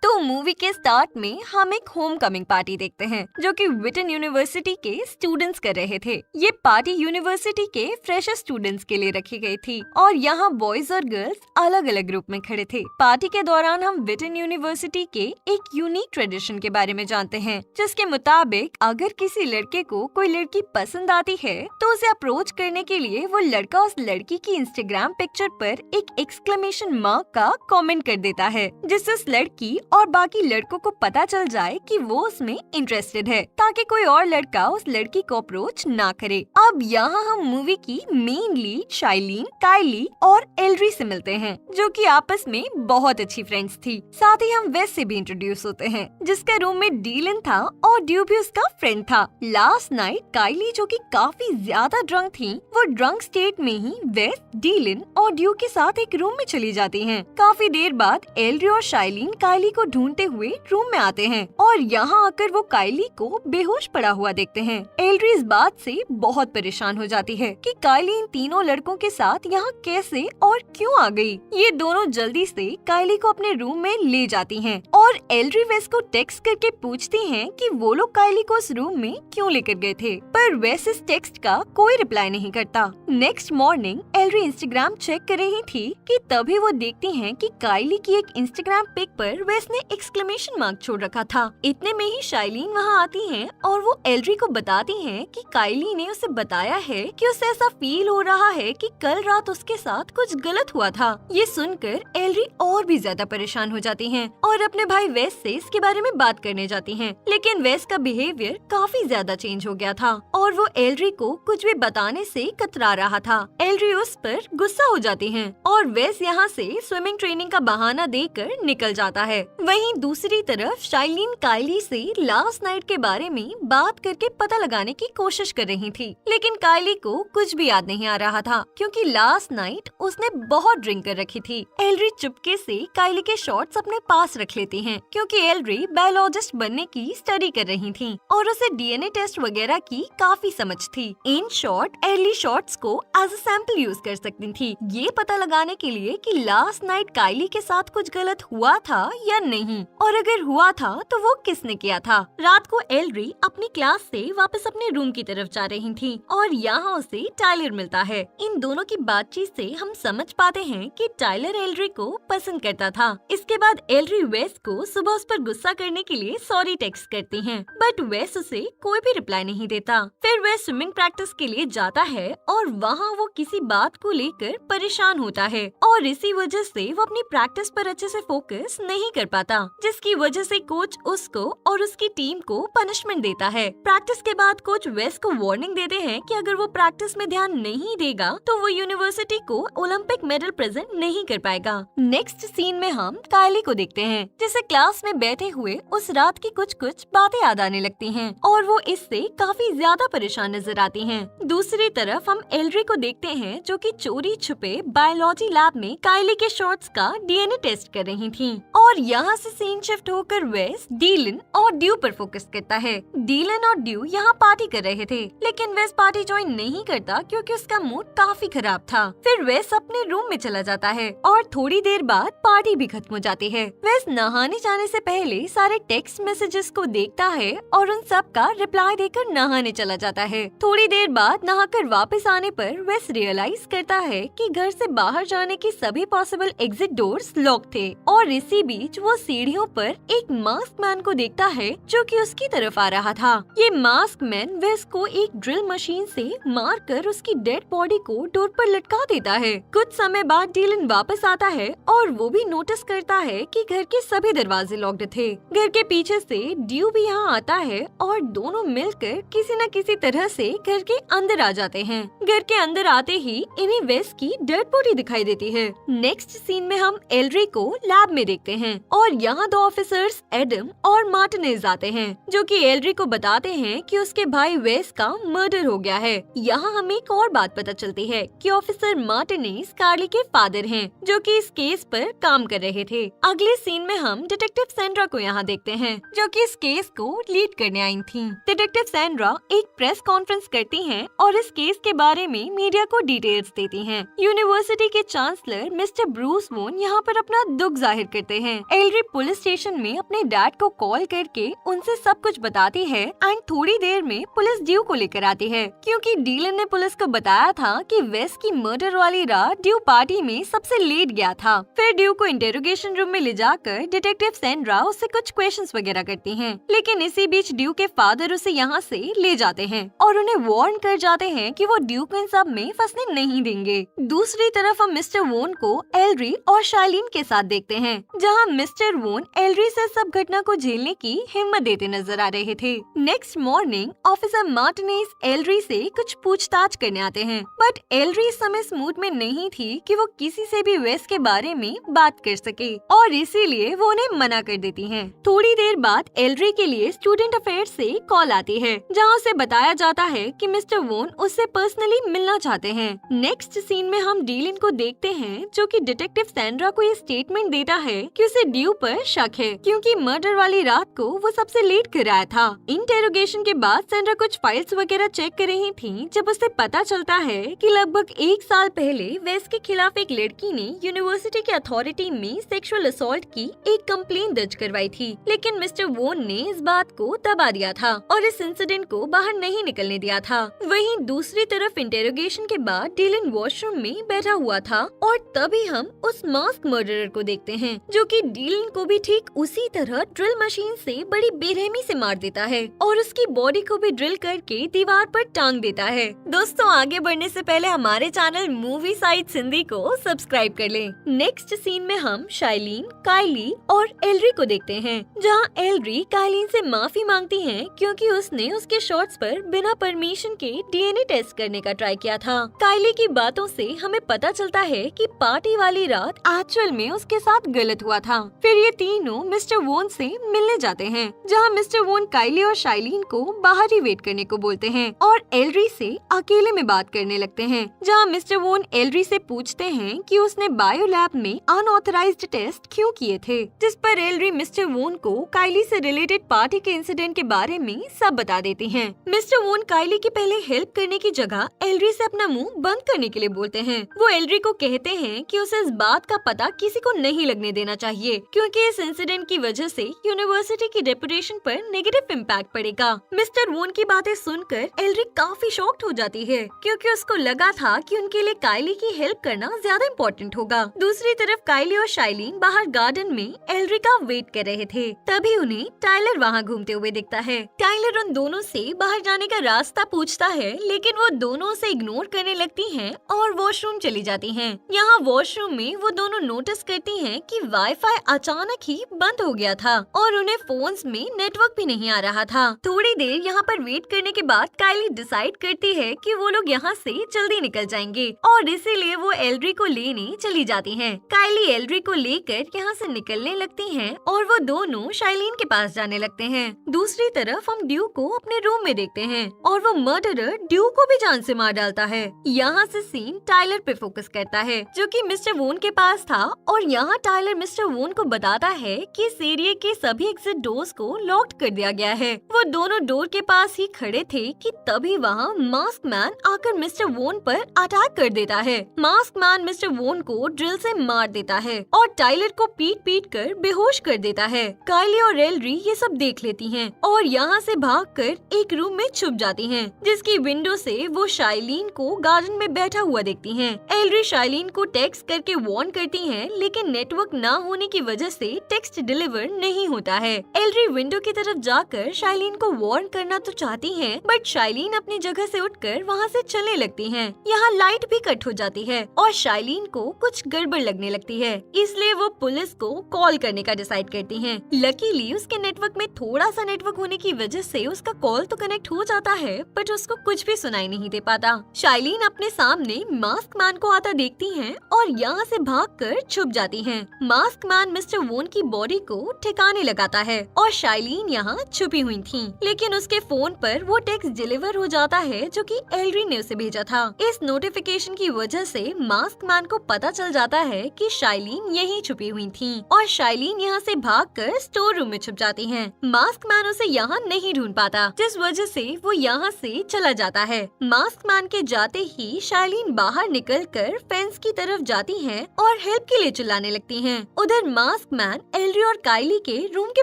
तो मूवी के स्टार्ट में हम एक होम कमिंग पार्टी देखते हैं जो कि व्हिटन यूनिवर्सिटी के स्टूडेंट्स कर रहे थे। ये पार्टी यूनिवर्सिटी के फ्रेशर स्टूडेंट्स के लिए रखी गई थी और यहाँ बॉयज और गर्ल्स अलग अलग ग्रुप में खड़े थे। पार्टी के दौरान हम व्हिटन यूनिवर्सिटी के एक यूनिक ट्रेडिशन के बारे में जानते हैं, जिसके मुताबिक अगर किसी लड़के को कोई लड़की पसंद आती है तो उसे अप्रोच करने के लिए वो लड़का उस लड़की की इंस्टाग्राम पिक्चर पर एक एक्सक्लेमेशन मार्क का कमेंट कर देता है, जिससे उस लड़की और बाकी लड़कों को पता चल जाए कि वो उसमें इंटरेस्टेड है, ताकि कोई और लड़का उस लड़की को अप्रोच ना करे। अब यहाँ हम मूवी की मेन लीड शाइलीन, काइली और एल्ड्री से मिलते हैं, जो कि आपस में बहुत अच्छी फ्रेंड्स थी। साथ ही हम वेस से भी इंट्रोड्यूस होते हैं, जिसका रूम में डीलन था और ड्यू भी उसका फ्रेंड था। लास्ट नाइट काइली, जो कि काफी ज्यादा ड्रंक थी, वो ड्रंक स्टेट में ही वेस, डीलन और ड्यू के साथ एक रूम में चली जाती हैं। काफी देर बाद एल्ड्री और शाइलीन काइली को ढूंढते हुए रूम में आते हैं और यहाँ आकर वो काइली को बेहोश पड़ा हुआ देखते हैं। एल्ड्री इस बात से बहुत परेशान हो जाती है कि काइली इन तीनों लड़कों के साथ यहाँ कैसे और क्यों आ गई। ये दोनों जल्दी से काइली को अपने रूम में ले जाती हैं और एल्ड्री वेस को टेक्स्ट करके पूछती हैं कि वो लोग काइली को उस रूम में क्यों लेकर गए थे, पर वेस इस टेक्स्ट का कोई रिप्लाई नहीं करता। नेक्स्ट मॉर्निंग एल्ड्री इंस्टाग्राम चेक कर रही थी कि तभी वो देखती हैं कि काइली की एक इंस्टाग्राम पिक पर वेस ने एक्सक्लेमेशन मार्क छोड़ रखा था। इतने में ही शाइलीन वहाँ आती हैं और वो एल्ड्री को बताती हैं कि काइली ने उसे बताया है कि उसे ऐसा फील हो रहा है कि कल रात उसके साथ कुछ गलत हुआ था। ये सुनकर एल्ड्री और भी ज्यादा परेशान हो जाती हैं और अपने भाई वेस से इसके बारे में बात करने जाती हैं, लेकिन वेस का बिहेवियर काफी ज्यादा चेंज हो गया था और वो एल्ड्री को कुछ भी बताने से कतरा रहा था। एल्ड्री उस पर गुस्सा हो जाती है और वेस यहाँ से स्विमिंग ट्रेनिंग का बहाना देकर निकल जाता है। वहीं दूसरी तरफ शाइलीन काइली से लास्ट नाइट के बारे में बात करके पता लगाने की कोशिश कर रही थी, लेकिन काइली को कुछ भी याद नहीं आ रहा था क्योंकि लास्ट नाइट उसने बहुत ड्रिंक कर रखी थी। एल्ड्री चुपके से काइली के शॉट्स अपने पास रख लेती हैं क्योंकि एल्ड्री बायोलॉजिस्ट बनने की स्टडी कर रही थी और उसे डीएनए टेस्ट वगैरह की काफी समझ थी। इन शॉर्ट एर्ली शॉट्स को एज अ सैंपल यूज कर सकती थी, ये पता लगाने के लिए कि लास्ट नाइट काइली के साथ कुछ गलत हुआ था या नहीं, और अगर हुआ था तो वो किसने किया था। रात को एल्ड्री अपनी क्लास से वापस अपने रूम की तरफ जा रही थी और यहाँ उसे टाइलर मिलता है। इन दोनों की बातचीत से हम समझ पाते हैं कि टाइलर एल्ड्री को पसंद करता था। इसके बाद एल्ड्री वेस को सुबह उस पर गुस्सा करने के लिए सॉरी टेक्स्ट करती है, बट वेस उसे कोई भी रिप्लाई नहीं देता। फिर वेस स्विमिंग प्रैक्टिस के लिए जाता है और वहाँ वो किसी बात को लेकर परेशान होता है और इसी वजह से वो अपनी प्रैक्टिस पर अच्छे से फोकस नहीं कर पाता, जिसकी वजह से कोच उसको और उसकी टीम को पनिशमेंट देता है। प्रैक्टिस के बाद कोच वेस को वार्निंग देते हैं कि अगर वो प्रैक्टिस में ध्यान नहीं देगा तो वो यूनिवर्सिटी को ओलंपिक मेडल प्रेजेंट नहीं कर पाएगा। नेक्स्ट सीन में हम काइली को देखते हैं, जिसे क्लास में बैठे हुए उस रात की कुछ बातें याद आने लगती हैं और वो इससे काफी ज्यादा परेशान नजर आती हैं। दूसरी तरफ हम एल्ड्री को देखते हैं जो कि चोरी छुपे बायोलॉजी लैब में काइली के शॉट्स का डीएनए टेस्ट कर रही थी और यहाँ से सीन शिफ्ट होकर वेस, डीलन और ड्यू पर फोकस करता है। डीलन और ड्यू यहाँ पार्टी कर रहे थे, लेकिन वेस पार्टी ज्वाइन नहीं करता क्योंकि उसका मूड काफी खराब था। फिर वेस अपने रूम में चला जाता है और थोड़ी देर बाद पार्टी भी खत्म हो जाती है। वेस नहाने जाने से पहले सारे टेक्स्ट मैसेजेस को देखता है और उन सब का रिप्लाई देकर नहाने चला जाता है। थोड़ी देर बाद नहाकर वापस आने पर वेस रियलाइज करता है कि घर से बाहर जाने की सभी पॉसिबल एग्जिट डोर्स लॉक थे और इसी बीच वो सीढ़ियों पर एक मास्क मैन को देखता है जो कि उसकी तरफ आ रहा था। ये मास्क मैन वेस को एक ड्रिल मशीन से मारकर उसकी डेड बॉडी को डोर पर लटका देता है। कुछ समय बाद डीलन वापस आता है और वो भी नोटिस करता है कि घर के सभी दरवाजे लॉक्ड थे। घर के पीछे से ड्यू भी यहाँ आता है और दोनों मिलकर किसी न किसी तरह से घर के अंदर आ जाते हैं। घर के अंदर आते ही इन्हें वेस की डेड बॉडी दिखाई देती है। नेक्स्ट सीन में हम एल्ड्री को लैब में देखते हैं और यहाँ दो ऑफिसर्स एडम और मार्टिनेज आते हैं जो कि एल्ड्री को बताते हैं कि उसके भाई वेस का मर्डर हो गया है। यहाँ हमें एक और बात पता चलती है कि ऑफिसर मार्टिनेज कार्ली के फादर हैं जो कि इस केस पर काम कर रहे थे। अगले सीन में हम डिटेक्टिव सैंड्रा को यहाँ देखते हैं जो कि इस केस को लीड करने आई थी। डिटेक्टिव सैंड्रा एक प्रेस कॉन्फ्रेंस करती हैं और इस केस के बारे में मीडिया को डिटेल्स देती हैं। यूनिवर्सिटी के चांसलर मिस्टर ब्रूस वोन यहाँ पर अपना दुख जाहिर करते हैं हैं। एल्ड्री पुलिस स्टेशन में अपने डैड को कॉल करके उनसे सब कुछ बताती है एंड थोड़ी देर में पुलिस ड्यू को लेकर आती है, क्योंकि डीलन ने पुलिस को बताया था कि वेस की मर्डर वाली रात ड्यू पार्टी में सबसे लेट गया था। फिर ड्यू को इंटेरोगेशन रूम में ले जाकर डिटेक्टिव सैंड्रा उससे कुछ क्वेश्चंस वगैरह करती हैं, लेकिन इसी बीच ड्यू के फादर उसे यहाँ से ले जाते हैं और उन्हें वार्न कर जाते हैं कि वो ड्यू को इन सब में फंसने नहीं देंगे। दूसरी तरफ हम मिस्टर वोन को एल्ड्री और शाइलिन के साथ देखते हैं, जहाँ मिस्टर वोन एल्ड्री से सब घटना को झेलने की हिम्मत देते नजर आ रहे थे। नेक्स्ट मॉर्निंग ऑफिसर मार्टिनेज एल्ड्री से कुछ पूछताछ करने आते हैं, बट एल्ड्री इस समय इस मूड में नहीं थी कि वो किसी से भी वेस के बारे में बात कर सके और इसीलिए वो उन्हें मना कर देती हैं। थोड़ी देर बाद एल्ड्री के लिए स्टूडेंट अफेयर से कॉल आती है, जहाँ उसे बताया जाता है कि मिस्टर वोन उससे पर्सनली मिलना चाहते हैं। नेक्स्ट सीन में हम डीलिन को देखते हैं, जो कि डिटेक्टिव सैंड्रा को ये स्टेटमेंट देता है कि उसे ड्यू पर शक है, क्योंकि मर्डर वाली रात को वो सबसे लेट कर आया था। इंटेरोगेशन के बाद सैंड्रा कुछ फाइल्स वगैरह चेक कर रही थी, जब उसे पता चलता है कि लगभग 1 साल पहले वेस के खिलाफ एक लड़की ने यूनिवर्सिटी के अथॉरिटी में सेक्सुअल असॉल्ट की एक कंप्लेंट दर्ज करवाई थी, लेकिन मिस्टर वोन ने इस बात को दबा दिया था और इस इंसिडेंट को बाहर नहीं निकलने दिया था। वहीं दूसरी तरफ इंटेरोगेशन के बाद डीलन वॉशरूम में बैठा हुआ था और तभी हम उस मास्क मर्डरर को देखते हैं, जो कि डीलन को भी ठीक उसी तरह ड्रिल मशीन से बड़ी बेरहमी से मार देता है और उसकी बॉडी को भी ड्रिल करके दीवार पर टांग देता है। दोस्तों, आगे बढ़ने से पहले हमारे चैनल मूवी साइट हिंदी को सब्सक्राइब कर लें। नेक्स्ट सीन में हम शाइलिन, काइली और एल्ड्री को देखते हैं, जहाँ एल्ड्री काइलिन से माफी मांगती है क्योंकि उसने उसके शॉर्ट्स पर बिना परमिशन के डीएनए टेस्ट करने का ट्राई किया था। काइली की बातों से हमें पता चलता है कि पार्टी वाली रात एक्चुअल में उसके साथ गलत हुआ था। फिर ये तीनों मिस्टर वोन से मिलने जाते हैं, जहाँ मिस्टर वोन काइली और शाइलिन को बाहर ही वेट करने को बोलते हैं और एल्ड्री से अकेले में बात करने लगते हैं, जहाँ मिस्टर वोन एल्ड्री से पूछते हैं कि उसने बायो लैब में अनऑथराइज्ड टेस्ट क्यों किए थे, जिस पर एल्ड्री मिस्टर वोन को काइली से रिलेटेड पार्टी के इंसिडेंट के बारे में सब बता देती हैं। मिस्टर वोन काइली की पहले हेल्प करने की जगह एल्ड्री से अपना मुंह बंद करने के लिए बोलते हैं। वो एल्ड्री को कहते हैं कि उसे इस बात का पता किसी को नहीं लगने देना चाहिए, क्योंकि इस इंसिडेंट की वजह से यूनिवर्सिटी की रेपुटेशन पर नेगेटिव इम्पैक्ट पड़ेगा। मिस्टर वोन की बातें सुनकर एल्ड्री काफी शॉक्ड हो जाती है, क्योंकि उसको लगा था कि उनके लिए काइली की हेल्प करना ज्यादा इम्पोर्टेंट होगा। दूसरी तरफ काइली और शाइलिन बाहर गार्डन में एल्ड्री का वेट कर रहे थे, तभी उन्हें टाइलर वहाँ घूमते हुए दिखता है। टाइलर उन दोनों से बाहर जाने का रास्ता पूछता है, लेकिन वो दोनों से इग्नोर करने लगती हैं और वॉशरूम चली जाती हैं। यहाँ वॉशरूम में वो दोनों नोटिस करती हैं कि वाईफाई अचानक ही बंद हो गया था और उन्हें फोन्स में नेटवर्क भी नहीं आ रहा था। थोड़ी देर यहाँ पर वेट करने के बाद काइली डिसाइड करती है कि वो लोग यहाँ से जल्दी निकल जाएंगे और इसीलिए वो एल्ड्री को लेने चली जाती हैं। काइली एल्ड्री को लेकर यहाँ से निकलने लगती हैं और वो दोनों शाइलिन के पास जाने लगते हैं। दूसरी तरफ हम ड्यू को अपने रूम में देखते हैं और वो मर्डरर ड्यू को भी जान से मार डालता है। यहाँ से सीन टाइलर पे फोकस करता है, जो कि मिस्टर वोन के पास था और यहाँ टाइलर मिस्टर वोन को बताता है कि इस एरिया के सभी एग्जिट डोर्स को लॉक कर दिया गया है। वो दोनों डोर के पास ही खड़े थे कि तभी वहाँ मास्क मैन आकर मिस्टर वोन पर अटैक कर देता है। मास्क मैन मिस्टर वोन को ड्रिल से मार देता है और टाइलर को पीट पीट कर बेहोश कर देता है। काइली और एल्ड्री ये सब देख लेती हैं और यहाँ से भागकर एक रूम में छुप जाती हैं, जिसकी विंडो से वो शाइलिन को गार्डन में बैठा हुआ देखती हैं। एल्ड्री शाइलिन को टेक्स्ट करके वार्न करती हैं, लेकिन नेटवर्क ना होने की वजह से टेक्स्ट डिलीवर नहीं होता है। एल्ड्री विंडो की तरफ जाकर शाइलिन को वार्न करना तो चाहती हैं, बट शाइलिन अपनी जगह से उठकर वहाँ से चलने लगती हैं। यहाँ लाइट भी कट हो जाती है और शाइलिन को कुछ गड़बड़ लगने लगती है, इसलिए वो पुलिस को कॉल करने का डिसाइड करती हैं। लकीली उसके नेटवर्क में थोड़ा सा नेटवर्क होने की वजह से उसका कॉल तो कनेक्ट हो जाता है, बट उसको कुछ भी सुनाई नहीं दे पाता। शाइलिन अपने सामने मास्क मैन को आता देखती हैं और यहाँ से भागकर छुप जाती हैं। मास्क मैन मिस्टर वोन की बॉडी को ठिकाने लगाता है और शाइलिन यहाँ छुपी हुई थी, लेकिन उसके फोन पर वो टेक्स्ट डिलीवर हो जाता है जो कि एल्ड्री ने उसे भेजा था। इस नोटिफिकेशन की वजह से मास्क मैन को पता चल जाता है कि शाइलिन यहीं छुपी हुई थी और शाइलिन यहाँ से भागकर स्टोर रूम में छुप जाती हैं। मास्क मैन उसे यहाँ नहीं ढूंढ पाता, जिस वजह से वो यहाँ से चला जाता है। मास्क मैन के जाते ही शाइलिन बाहर निकलकर फेंस की तरफ जाती हैं और हेल्प के लिए चिल्लाने लगती हैं। उधर फिर मास्क मैन एल्ड्री और काइली के रूम के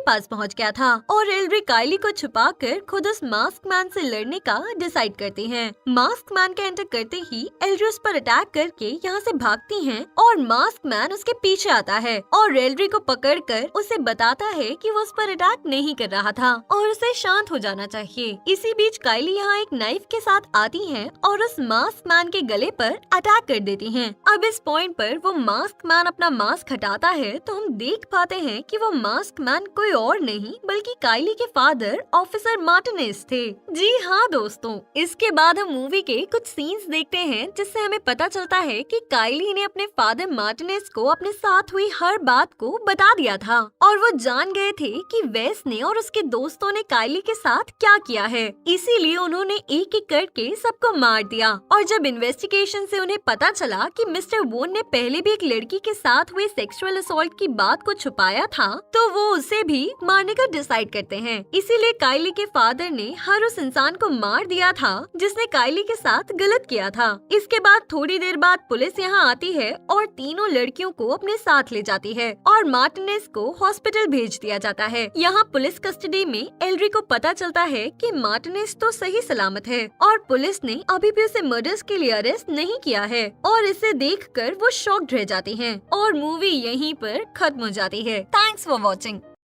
पास पहुंच गया था और एल्ड्री काइली को छुपाकर खुद उस मास्क मैन से लड़ने का डिसाइड करती है। मास्क मैन के एंटर करते ही एल्ड्री उस पर अटैक करके यहाँ से भागती है और मास्क मैन उसके पीछे आता है और एल्ड्री को पकड़कर उसे बताता है कि वो उस पर अटैक नहीं कर रहा था और उसे शांत हो जाना चाहिए। इसी बीच काइली यहाँ एक नाइफ के साथ आती है और उस मास्क मैन के गले पर अटैक कर देती है। अब इस पॉइंट पर वो मास्क मैन अपना मास्क हटाता है तो हम देख पाते हैं कि वो मास्क मैन कोई और नहीं बल्कि काइली के फादर ऑफिसर मार्टिनेज थे। जी हाँ दोस्तों, इसके बाद हम मूवी के कुछ सीन्स देखते हैं जिससे हमें पता चलता है कि काइली ने अपने फादर मार्टिनेज को अपने साथ हुई हर बात को बता दिया था और वो जान गए थे कि वेस ने और उसके दोस्तों ने काइली के साथ क्या किया है, इसीलिए उन्होंने एक एक करके सबको मार दिया। और जब इन्वेस्टिगेशन से उन्हें पता चला कि मिस्टर वोन ने पहले भी एक लड़की के साथ हुए सेक्सुअल असॉल्ट की बात को छुपाया था तो वो उसे भी मारने का डिसाइड करते हैं। इसीलिए काइली के फादर ने हर उस इंसान को मार दिया था जिसने काइली के साथ गलत किया था। इसके बाद थोड़ी देर बाद पुलिस यहाँ आती है और तीनों लड़कियों को अपने साथ ले जाती है और मार्टिनेज को हॉस्पिटल भेज दिया जाता है। यहाँ पुलिस कस्टडी में एल्ड्री को पता चलता है कि मार्टिनेज तो सही सलामत है और पुलिस ने अभी भी उसे मर्डर्स के लिए अरेस्ट नहीं किया है और इसे देखकर वो शॉक्ड रह जाती हैं और मूवी यहीं पर खत्म हो जाती है। Thanks for watching.